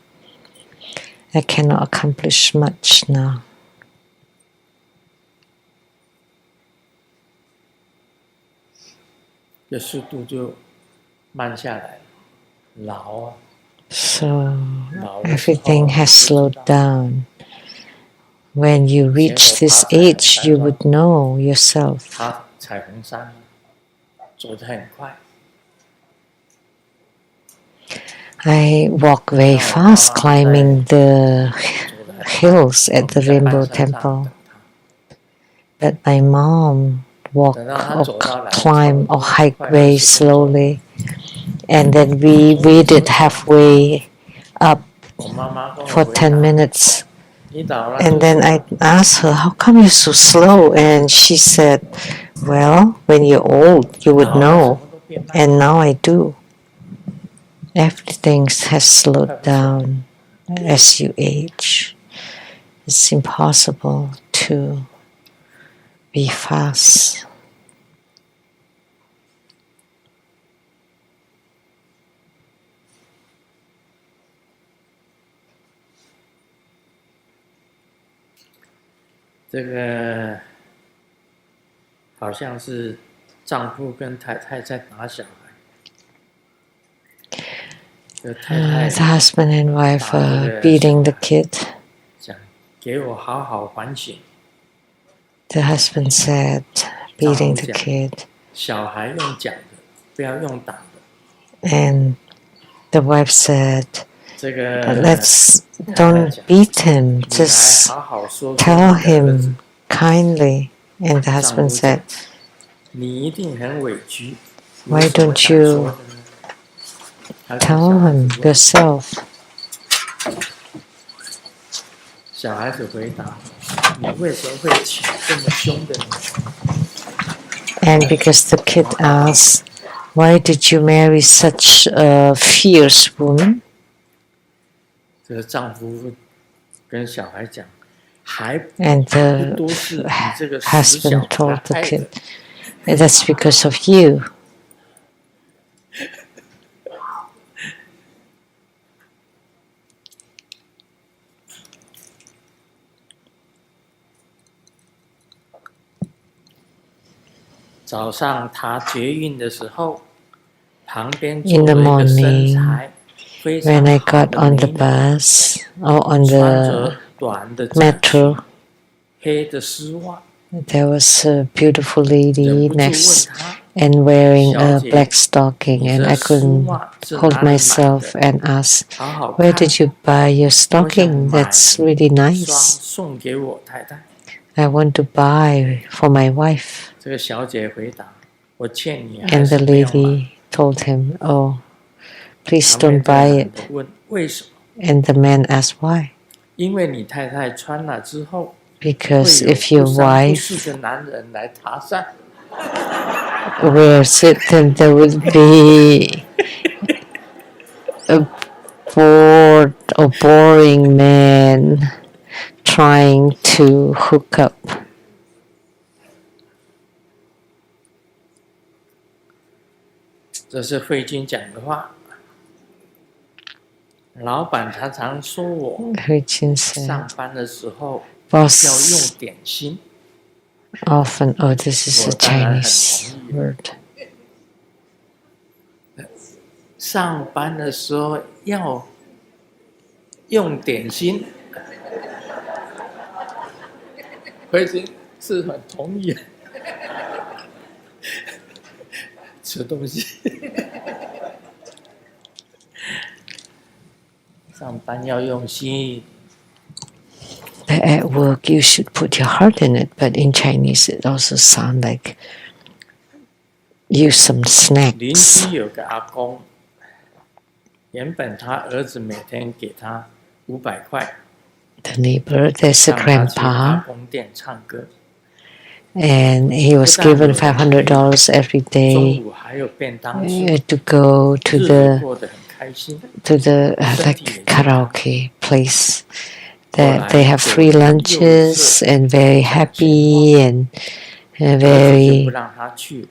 I cannot accomplish much now. 这速度就慢下来了，老啊， So everything has slowed down. When you reach this age, you would know yourself. 爬彩虹山走得很快， I walk very fast climbing the 走得很快 hills at the 我们在 Rainbow 半山上 Temple. 等他 But my mom walk or climb or hike very slowly. And then we waited halfway up 我妈妈跟我 for 回 10 答， minutes. 你老了 And 就 then 是 I asked her, how come you're so slow? And she said, well, when you're old, you would 老了什 know. 么都变慢。 And now I do. Everything has slowed down as you age. It's impossible to be fast. 这个好像是丈夫跟太太在打小孩。太太 The husband and wife are beating the kid. 讲给我好好反省。The husband said, beating the kid. 小孩用讲的，不要用打的。And the wife said, 这个 let's don't beat him, just tell him kindly. And the husband said, 你一定很委屈。why don't you tell him yourself? 小孩子回答：“你为什么会娶这么凶的女人？” And because the kid asked, why did you marry such a fierce woman? 这个丈夫跟小孩讲：“还 And 不 the 都是你这个死小 husband 子 told the 害 kid, 的。” that's because of you. 早上他捷运的时候，旁边坐 In 了 the 一个身 morning, 材非 when 常 I 好 got 的 on 美 the 女， bus or on 穿 the 着短的夹裙， metro, 黑的丝袜， there was a beautiful 忍 lady 不住问 next 他 and wearing 小 a 姐 black stocking, 你 and 这 I 丝 couldn't 袜是 hold 哪里买 myself 的？ and ask, 好好 where 看， did you buy your 我想 stocking? 买 That's really 一双 nice. 送给我太太。 I want to buy for my wife. 这个小姐回答：“我劝你还 And 是 the 不要买。” lady told him, oh, please 旁边 don't 这个 buy 男 it. 的问：“为什么？” And the man asked why. 因为你太太穿了之后， Because 会有 if your 不三不四 wife 的男人来搭讪。 wears it, then there would be a bored or boring man trying to hook up. 这是慧君讲的话。老板常常说我 Huichin said, 上班的时候要 boss 用点心， often, oh, this is a 我当然很 Chinese 同意。 word. 上班的时候要用点心，慧君是很同意。吃东西。上班要用心。 That at work you should put your heart in it, but in Chinese it also sounds like use some 邻 snacks. 居有个阿公，原本他儿子每天给他500块， The neighbor, there's a 让他去阿 grandpa, 公店唱歌。 and he was given $500 every 中 day 午还有便当吃， to go to 日子 the 过得很开心。 like karaoke place. That they have free lunches and very happy and 儿子就 very 不让他去，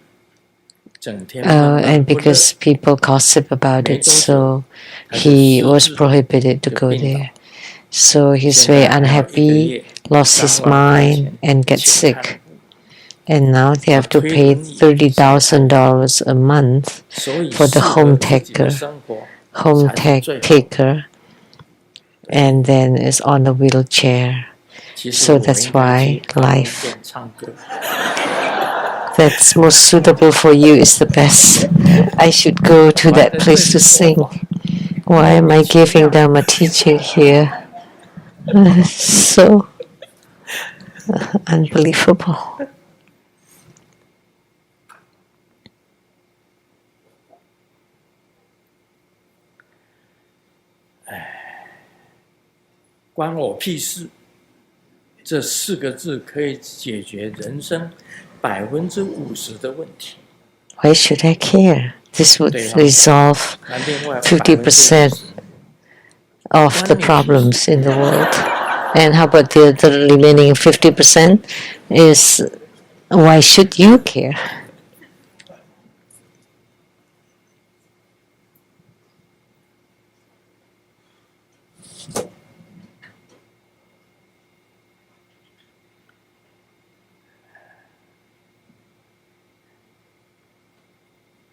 整天闷闷 and 不乐。 because people gossip about it, so he was prohibited to go there. So he's 现 very 在还有1个 unhappy, 月 lost his 3万块钱 mind, and get 请看 sick. 护， And now they have to pay $30,000 a month 所以 for the 适合 home 自己的 taker, 生活 home 才是最好。 taker, and then is on a wheelchair. 其实 So 我 that's 应该 why 去阿公 life 店唱歌。 that's most suitable for you is the best. I should go to that place to sing. Why am I giving them a teaching here? So unbelievable. 关我屁事！这4个字可以解决人生50%的问题。 Why should I care? This would 对啊。 resolve 那另外 50% 50% of the problems in the world. And how about the remaining 50% is why should you care?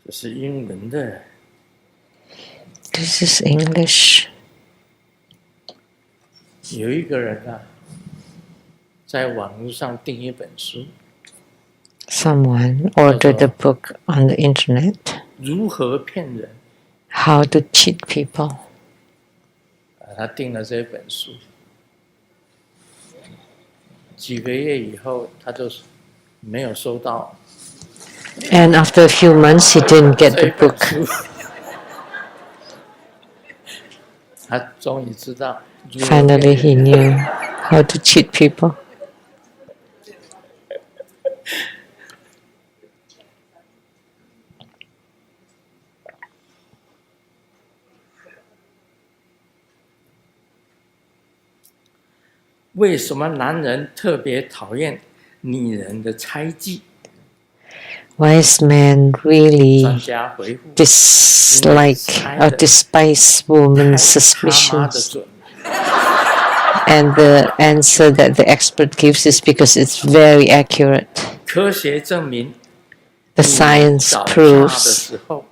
这是英文的。This is English. 有一个人啊，在网络上订一本书， Someone ordered a book on the internet. 如何骗人？ How to cheat people. 他订了这本书，几个月以后，他就没有收到 And after a few months, he didn't get 这 the 本 book. 书。他终于知道如何 Finally, 骗 he 人。 knew how to cheat people. 为什么男人特别讨厌女人的猜忌？ Wise men 专 really 家回复： dislike or despise 太 women's 他妈的 suspicions. 准！ And the answer that the expert gives is because it's very accurate. 科学证明， The science 找茬的 proves 时候，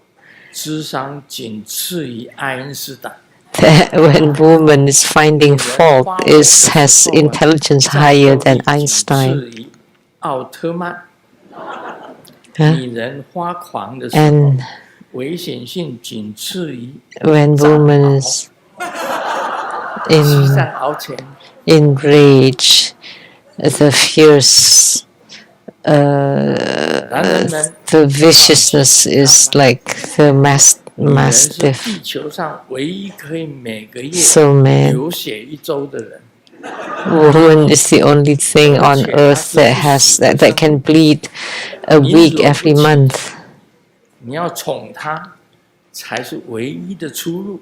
智商仅次于爱因斯坦。 that when woman is finding fault, has intelligence higher than 战斗力 Einstein. 仅次于奥特曼。 Huh? 女人发狂的时候， And 危险性仅次于 when 战 woman 獒 is 西 in 战獒前， rage, the fierce, 男人们 the viciousness is like the 女人是 mastiff. 地球上唯一可以每个月 So man, 流血1周的人。 woman is the only thing on earth that can bleed a week every month. 你要宠她，才是唯一的出路。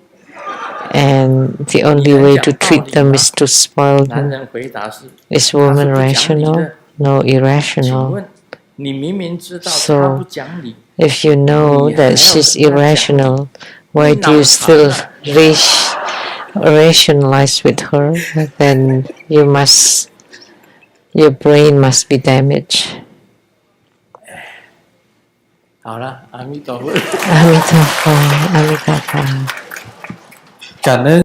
And the only way to treat them is to spoil 男 them. 人回答是： Is 她 woman 是不讲理 rational? 的。 No, 请 irrational. 问，你明明知道 So 她不讲理， If you know that she's irrational, why do you still rationalize with her? Then your brain must be damaged. 好了，阿弥陀佛。阿弥陀佛，阿弥陀佛。感恩。